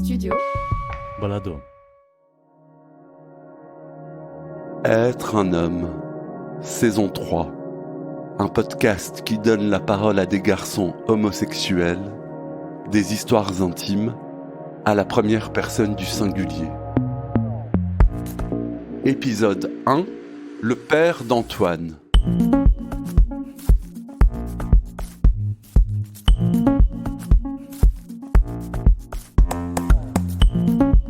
Studio Balado. Être un homme, saison 3. Un podcast qui donne la parole à des garçons homosexuels, des histoires intimes, à la première personne du singulier. Épisode 1. Le père d'Antoine.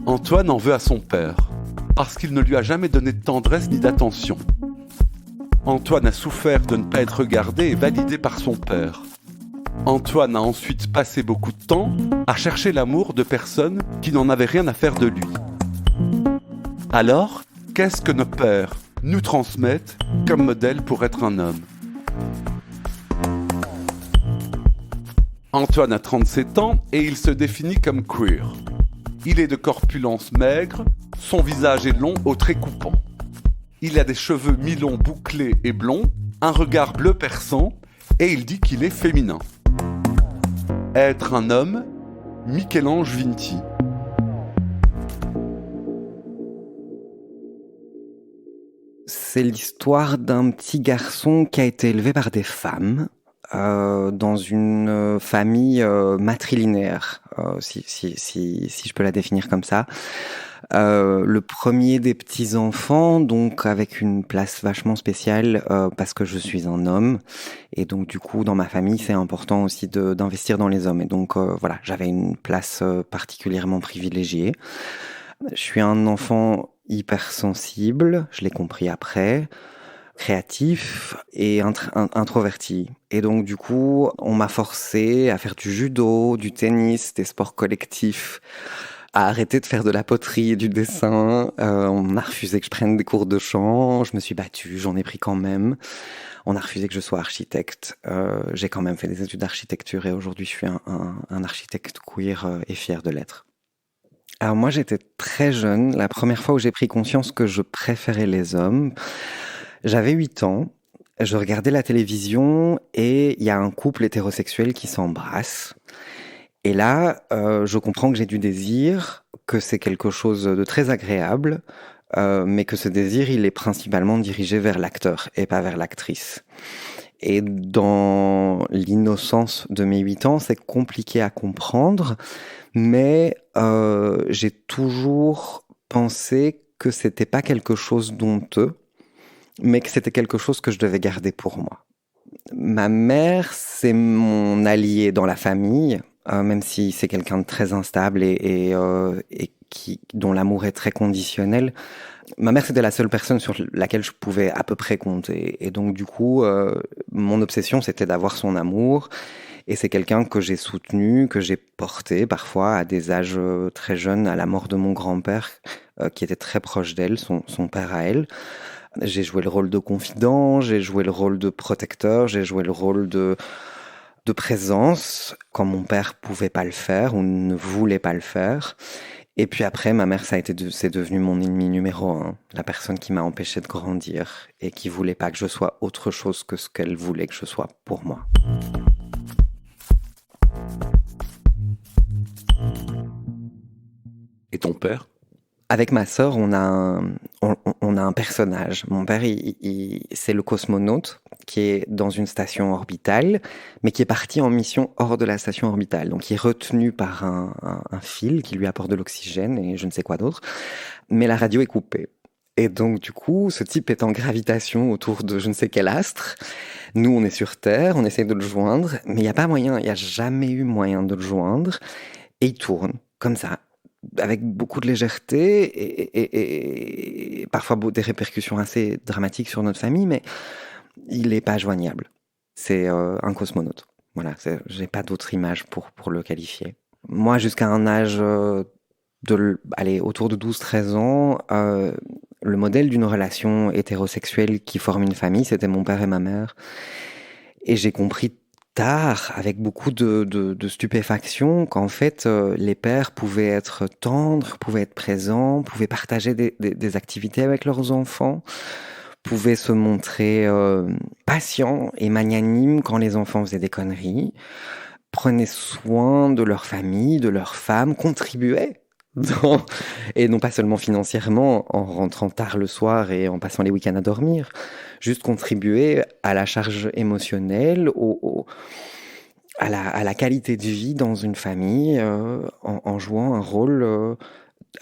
Antoine en veut à son père, parce qu'il ne lui a jamais donné de tendresse ni d'attention. Antoine a souffert de ne pas être regardé et validé par son père. Antoine a ensuite passé beaucoup de temps à chercher l'amour de personnes qui n'en avaient rien à faire de lui. Alors, qu'est-ce que nos pères nous transmettent comme modèle pour être un homme ? Antoine a 37 ans et il se définit comme queer. Il est de corpulence maigre, son visage est long aux traits coupants. Il a des cheveux mi-longs bouclés et blonds, un regard bleu perçant, et il dit qu'il est féminin. Être un homme, Michel-Ange Vinti. C'est l'histoire d'un petit garçon qui a été élevé par des femmes dans une famille matrilinéaire, si je peux la définir comme ça. Le premier des petits-enfants, donc avec une place vachement spéciale parce que je suis un homme. Et donc du coup, dans ma famille, c'est important aussi d'investir dans les hommes. Et donc voilà, j'avais une place particulièrement privilégiée. Je suis un enfant hypersensible, je l'ai compris après, créatif et introverti. Et donc du coup, on m'a forcé à faire du judo, du tennis, des sports collectifs, à arrêter de faire de la poterie et du dessin. On m'a refusé que je prenne des cours de chant, je me suis battue, j'en ai pris quand même. On a refusé que je sois architecte. J'ai quand même fait des études d'architecture et aujourd'hui je suis un architecte queer et fier de l'être. Alors moi j'étais très jeune, la première fois où j'ai pris conscience que je préférais les hommes, j'avais 8 ans, je regardais la télévision et il y a un couple hétérosexuel qui s'embrasse. Et là, je comprends que j'ai du désir, que c'est quelque chose de très agréable, mais que ce désir, il est principalement dirigé vers l'acteur et pas vers l'actrice. Et dans l'innocence de mes 8 ans, c'est compliqué à comprendre, mais j'ai toujours pensé que c'était pas quelque chose d'honteux, mais que c'était quelque chose que je devais garder pour moi. Ma mère, c'est mon allié dans la famille, même si c'est quelqu'un de très instable et dont l'amour est très conditionnel. Ma mère, c'était la seule personne sur laquelle je pouvais à peu près compter. Et donc, du coup, mon obsession, c'était d'avoir son amour. Et c'est quelqu'un que j'ai soutenu, que j'ai porté parfois à des âges très jeunes, à la mort de mon grand-père, qui était très proche d'elle, son père à elle. J'ai joué le rôle de confident, j'ai joué le rôle de protecteur, j'ai joué le rôle de présence quand mon père pouvait pas le faire ou ne voulait pas le faire. Et puis après, ma mère, c'est devenu mon ennemi numéro 1, la personne qui m'a empêché de grandir et qui voulait pas que je sois autre chose que ce qu'elle voulait que je sois pour moi. Et ton père ? Avec ma sœur, on a un personnage. Mon père, c'est le cosmonaute qui est dans une station orbitale, mais qui est parti en mission hors de la station orbitale. Donc, il est retenu par un fil qui lui apporte de l'oxygène et je ne sais quoi d'autre. Mais la radio est coupée. Et donc, du coup, ce type est en gravitation autour de je ne sais quel astre. Nous, on est sur Terre, on essaie de le joindre, mais il n'y a pas moyen, il n'y a jamais eu moyen de le joindre. Et il tourne, comme ça, avec beaucoup de légèreté et parfois des répercussions assez dramatiques sur notre famille, mais il n'est pas joignable. C'est un cosmonaute. Voilà, j'ai pas d'autre image pour le qualifier. Moi, jusqu'à un âge autour de 12-13 ans, le modèle d'une relation hétérosexuelle qui forme une famille, c'était mon père et ma mère. Et j'ai compris tard, avec beaucoup de stupéfaction, qu'en fait, les pères pouvaient être tendres, pouvaient être présents, pouvaient partager des activités avec leurs enfants, pouvaient se montrer patients et magnanimes quand les enfants faisaient des conneries, prenaient soin de leur famille, de leurs femmes, contribuaient, et non pas seulement financièrement, en rentrant tard le soir et en passant les week-ends à dormir, juste contribuer à la charge émotionnelle, à la qualité de vie dans une famille, en jouant un rôle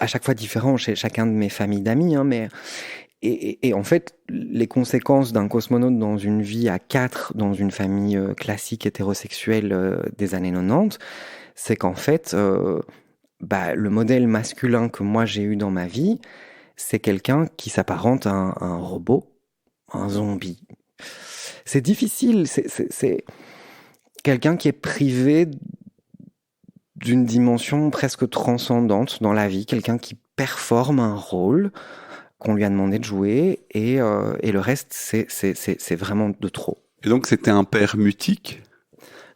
à chaque fois différent chez chacun de mes familles d'amis, hein, mais et en fait, les conséquences d'un cosmonaute dans une vie à 4, dans une famille classique hétérosexuelle des années 90, c'est qu'en fait, le modèle masculin que moi j'ai eu dans ma vie, c'est quelqu'un qui s'apparente à un robot, un zombie. C'est difficile, c'est quelqu'un qui est privé d'une dimension presque transcendante dans la vie, quelqu'un qui performe un rôle qu'on lui a demandé de jouer, et le reste, c'est vraiment de trop. Et donc, c'était un père mutique?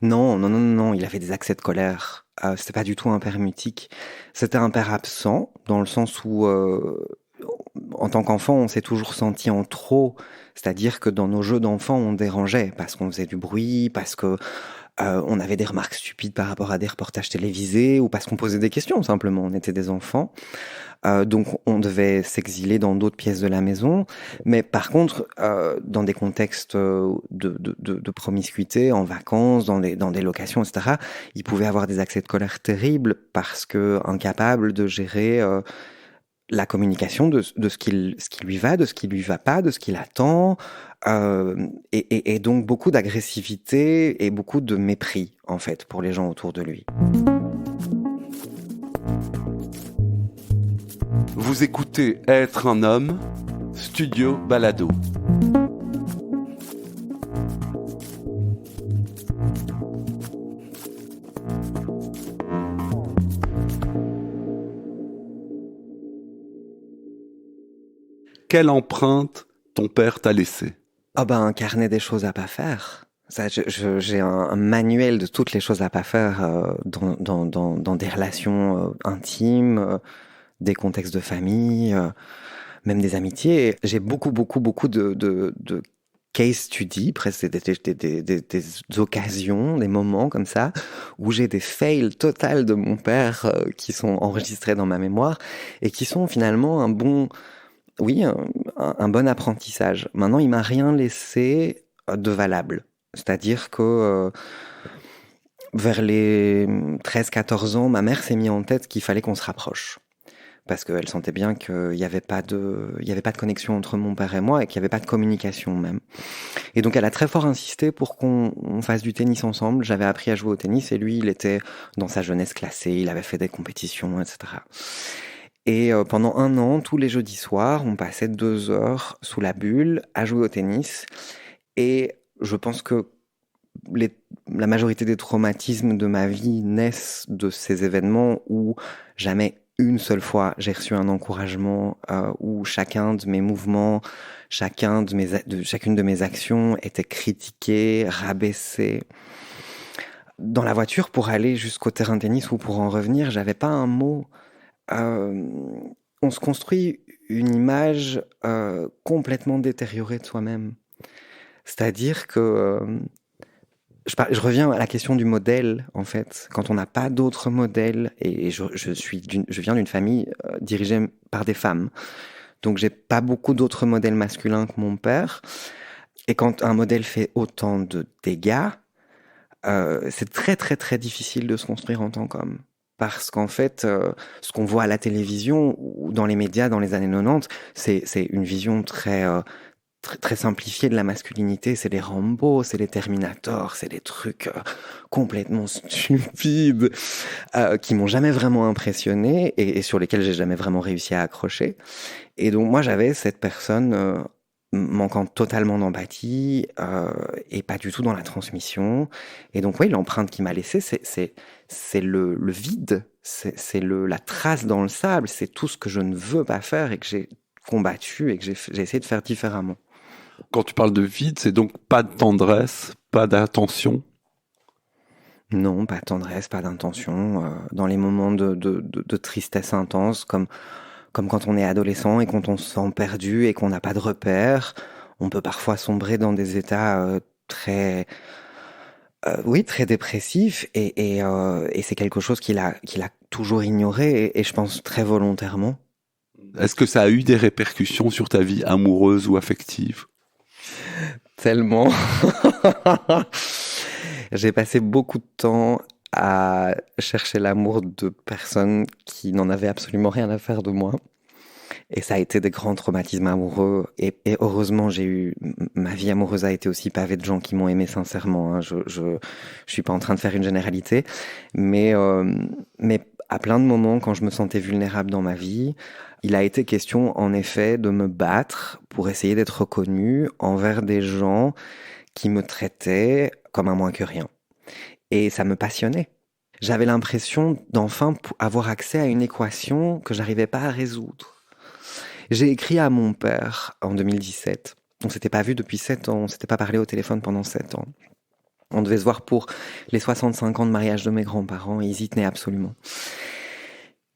Non, il avait des accès de colère. C'était pas du tout un père mutique. C'était un père absent, dans le sens où, en tant qu'enfant, on s'est toujours senti en trop. C'est-à-dire que dans nos jeux d'enfants, on dérangeait, parce qu'on faisait du bruit, parce que on avait des remarques stupides par rapport à des reportages télévisés, ou parce qu'on posait des questions, simplement. On était des enfants. Donc on devait s'exiler dans d'autres pièces de la maison, mais par contre dans des contextes de promiscuité, en vacances, dans des locations, etc., il pouvait avoir des accès de colère terribles parce que incapable de gérer la communication de ce qui lui va, de ce qui lui va pas, de ce qu'il attend, et donc beaucoup d'agressivité et beaucoup de mépris en fait pour les gens autour de lui. Vous écoutez Être un homme, Studio Balado. Quelle empreinte ton père t'a laissée? Un carnet des choses à pas faire. Ça, j'ai un manuel de toutes les choses à pas faire dans des relations intimes, des contextes de famille, même des amitiés. J'ai beaucoup de case studies, presque des occasions, des moments comme ça, où j'ai des fails totales de mon père qui sont enregistrés dans ma mémoire et qui sont finalement un bon apprentissage. Maintenant, il m'a rien laissé de valable. C'est-à-dire que vers les 13-14 ans, ma mère s'est mis en tête qu'il fallait qu'on se rapproche. Parce qu'elle sentait bien qu'il n'y avait pas de connexion entre mon père et moi, et qu'il n'y avait pas de communication même. Et donc elle a très fort insisté pour qu'on fasse du tennis ensemble. J'avais appris à jouer au tennis, et lui, il était dans sa jeunesse classée, il avait fait des compétitions, etc. Et pendant 1 an, tous les jeudis soirs, on passait 2 heures sous la bulle à jouer au tennis. Et je pense que la majorité des traumatismes de ma vie naissent de ces événements où jamais une seule fois j'ai reçu un encouragement, où chacun de mes mouvements, chacune de mes actions était critiqué, rabaissé. Dans la voiture, pour aller jusqu'au terrain de tennis ou pour en revenir, j'avais pas un mot. On se construit une image complètement détériorée de soi-même. C'est-à-dire que je reviens à la question du modèle, en fait. Quand on n'a pas d'autre modèle, et je viens d'une famille dirigée par des femmes, donc j'ai pas beaucoup d'autres modèles masculins que mon père. Et quand un modèle fait autant de dégâts, c'est très très très difficile de se construire en tant qu'homme. Parce qu'en fait, ce qu'on voit à la télévision ou dans les médias dans les années 90, c'est une vision très simplifiée de la masculinité. C'est les Rambo, c'est les Terminator, c'est des trucs complètement stupides qui m'ont jamais vraiment impressionné et sur lesquels j'ai jamais vraiment réussi à accrocher. Et donc moi, j'avais cette personne manquant totalement d'empathie et pas du tout dans la transmission. Et donc oui, l'empreinte qu'il m'a laissée, c'est le vide, c'est la trace dans le sable, c'est tout ce que je ne veux pas faire et que j'ai combattu et que j'ai essayé de faire différemment. Quand tu parles de vide, c'est donc pas de tendresse, pas d'attention? Non, pas de tendresse, pas d'intention. Dans les moments de tristesse intense, comme quand on est adolescent et quand on se sent perdu et qu'on n'a pas de repères, on peut parfois sombrer dans des états très Oui, très dépressif et c'est quelque chose qu'il a toujours ignoré et je pense très volontairement. Est-ce que ça a eu des répercussions sur ta vie amoureuse ou affective? Tellement. J'ai passé beaucoup de temps à chercher l'amour de personnes qui n'en avaient absolument rien à faire de moi. Et ça a été des grands traumatismes amoureux. Et heureusement, ma vie amoureuse a été aussi pavée de gens qui m'ont aimé sincèrement, hein. Je suis pas en train de faire une généralité, mais à plein de moments, quand je me sentais vulnérable dans ma vie, il a été question, en effet, de me battre pour essayer d'être reconnu envers des gens qui me traitaient comme un moins que rien. Et ça me passionnait. J'avais l'impression d'enfin avoir accès à une équation que j'arrivais pas à résoudre. J'ai écrit à mon père en 2017. On s'était pas vu depuis 7 ans, on s'était pas parlé au téléphone pendant 7 ans. On devait se voir pour les 65 ans de mariage de mes grands-parents et ils y tenaient absolument.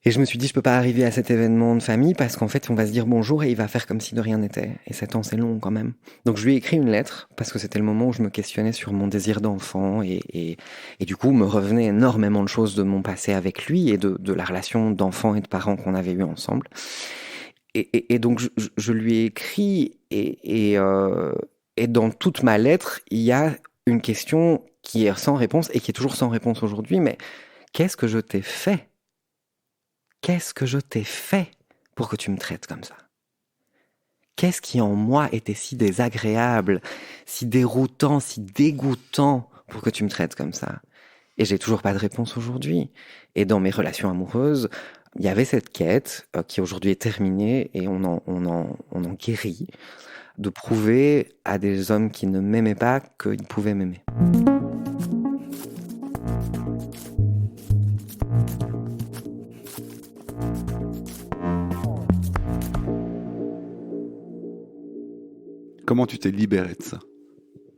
Et je me suis dit, je peux pas arriver à cet événement de famille parce qu'en fait, on va se dire bonjour et il va faire comme si de rien n'était. Et 7 ans, c'est long quand même. Donc je lui ai écrit une lettre parce que c'était le moment où je me questionnais sur mon désir d'enfant et du coup, me revenaient énormément de choses de mon passé avec lui et de la relation d'enfant et de parents qu'on avait eu ensemble. Et donc je lui ai écrit et dans toute ma lettre, il y a une question qui est sans réponse et qui est toujours sans réponse aujourd'hui, mais qu'est-ce que je t'ai fait? Qu'est-ce que je t'ai fait pour que tu me traites comme ça? Qu'est-ce qui en moi était si désagréable, si déroutant, si dégoûtant pour que tu me traites comme ça? Et j'ai toujours pas de réponse aujourd'hui. Et dans mes relations amoureuses, il y avait cette quête qui aujourd'hui est terminée et on en guérit, de prouver à des hommes qui ne m'aimaient pas qu'ils pouvaient m'aimer. Comment tu t'es libéré de ça?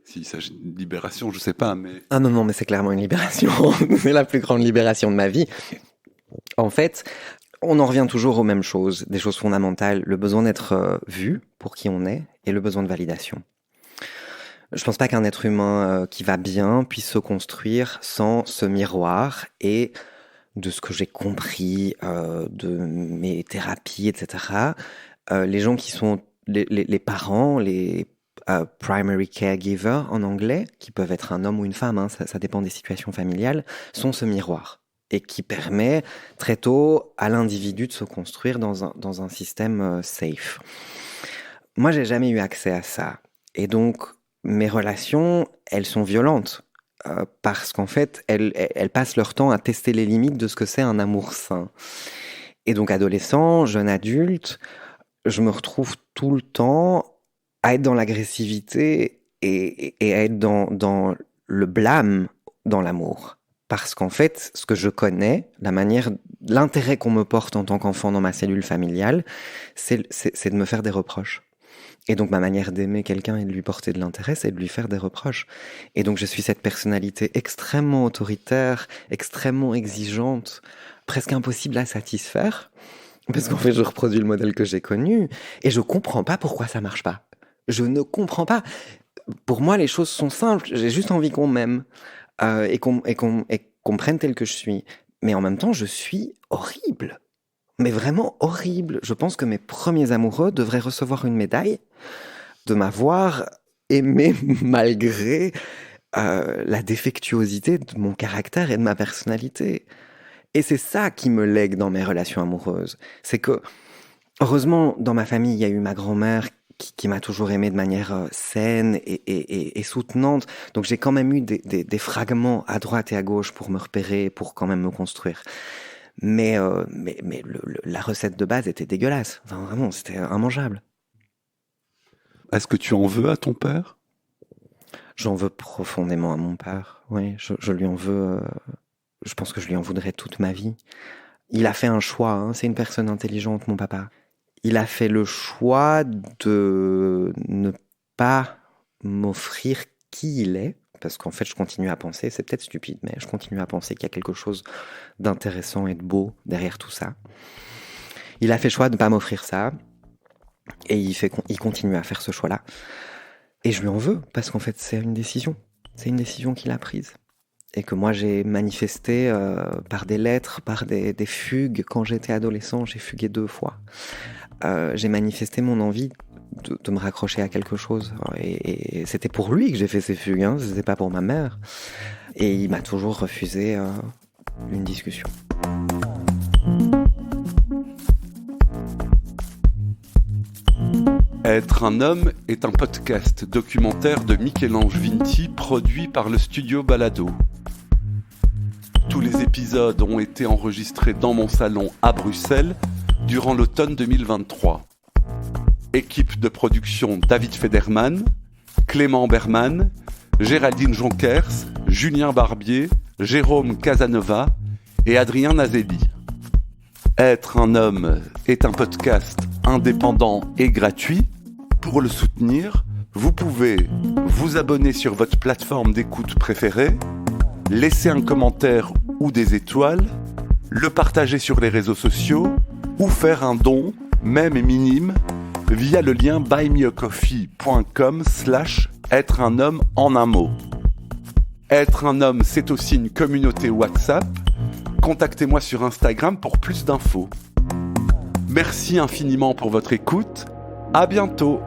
S'il s'agit de libération, je sais pas, mais... Ah non, mais c'est clairement une libération. C'est la plus grande libération de ma vie. En fait, on en revient toujours aux mêmes choses, des choses fondamentales, le besoin d'être vu pour qui on est et le besoin de validation. Je pense pas qu'un être humain qui va bien puisse se construire sans ce miroir et de ce que j'ai compris de mes thérapies, etc. Les gens qui sont les parents, les primary caregivers en anglais, qui peuvent être un homme ou une femme, hein, ça dépend des situations familiales, sont ce miroir et qui permet très tôt à l'individu de se construire dans un système safe. Moi, j'ai jamais eu accès à ça. Et donc, mes relations, elles sont violentes. Parce qu'en fait, elles passent leur temps à tester les limites de ce que c'est un amour sain. Et donc, adolescent, jeune adulte, je me retrouve tout le temps à être dans l'agressivité et à être dans le blâme dans l'amour. Parce qu'en fait, ce que je connais, l'intérêt qu'on me porte en tant qu'enfant dans ma cellule familiale, c'est de me faire des reproches. Et donc ma manière d'aimer quelqu'un et de lui porter de l'intérêt, c'est de lui faire des reproches. Et donc je suis cette personnalité extrêmement autoritaire, extrêmement exigeante, presque impossible à satisfaire, parce qu'en fait je reproduis le modèle que j'ai connu, et je comprends pas pourquoi ça marche pas. Je ne comprends pas. Pour moi, les choses sont simples. J'ai juste envie qu'on m'aime et qu'on me prenne tel que je suis. Mais en même temps, je suis horrible. Mais vraiment horrible. Je pense que mes premiers amoureux devraient recevoir une médaille de m'avoir aimé malgré la défectuosité de mon caractère et de ma personnalité. Et c'est ça qui me lègue dans mes relations amoureuses. C'est que, heureusement, dans ma famille, il y a eu ma grand-mère qui m'a toujours aimé de manière saine et soutenante. Donc j'ai quand même eu des fragments à droite et à gauche pour me repérer, pour quand même me construire. Mais la recette de base était dégueulasse. Enfin, vraiment, c'était immangeable. Est-ce que tu en veux à ton père? J'en veux profondément à mon père. Oui, je lui en veux. Je pense que je lui en voudrais toute ma vie. Il a fait un choix. Hein. C'est une personne intelligente, mon papa. Il a fait le choix de ne pas m'offrir qui il est. Parce qu'en fait, je continue à penser, c'est peut-être stupide, mais je continue à penser qu'il y a quelque chose d'intéressant et de beau derrière tout ça. Il a fait le choix de ne pas m'offrir ça. Et il continue à faire ce choix-là. Et je lui en veux, parce qu'en fait, c'est une décision. C'est une décision qu'il a prise. Et que moi j'ai manifesté par des lettres, par des fugues. Quand j'étais adolescent, j'ai fugué 2 fois. J'ai manifesté mon envie de me raccrocher à quelque chose. Et c'était pour lui que j'ai fait ces fugues, hein. C'était pas pour ma mère. Et il m'a toujours refusé une discussion. Être un homme est un podcast documentaire de Michel-Ange Vinti produit par le studio Balado. Tous les épisodes ont été enregistrés dans mon salon à Bruxelles durant l'automne 2023. Équipe de production David Federman, Clément Berman, Géraldine Jonkers, Julien Barbier, Jérôme Casanova et Adrien Nazelli. Être un homme est un podcast indépendant et gratuit. Pour le soutenir, vous pouvez vous abonner sur votre plateforme d'écoute préférée, laisser un commentaire ou des étoiles, le partager sur les réseaux sociaux ou faire un don, même minime, via le lien buymeacoffee.com/être un homme en un mot. Être un homme, c'est aussi une communauté WhatsApp. Contactez-moi sur Instagram pour plus d'infos. Merci infiniment pour votre écoute. À bientôt.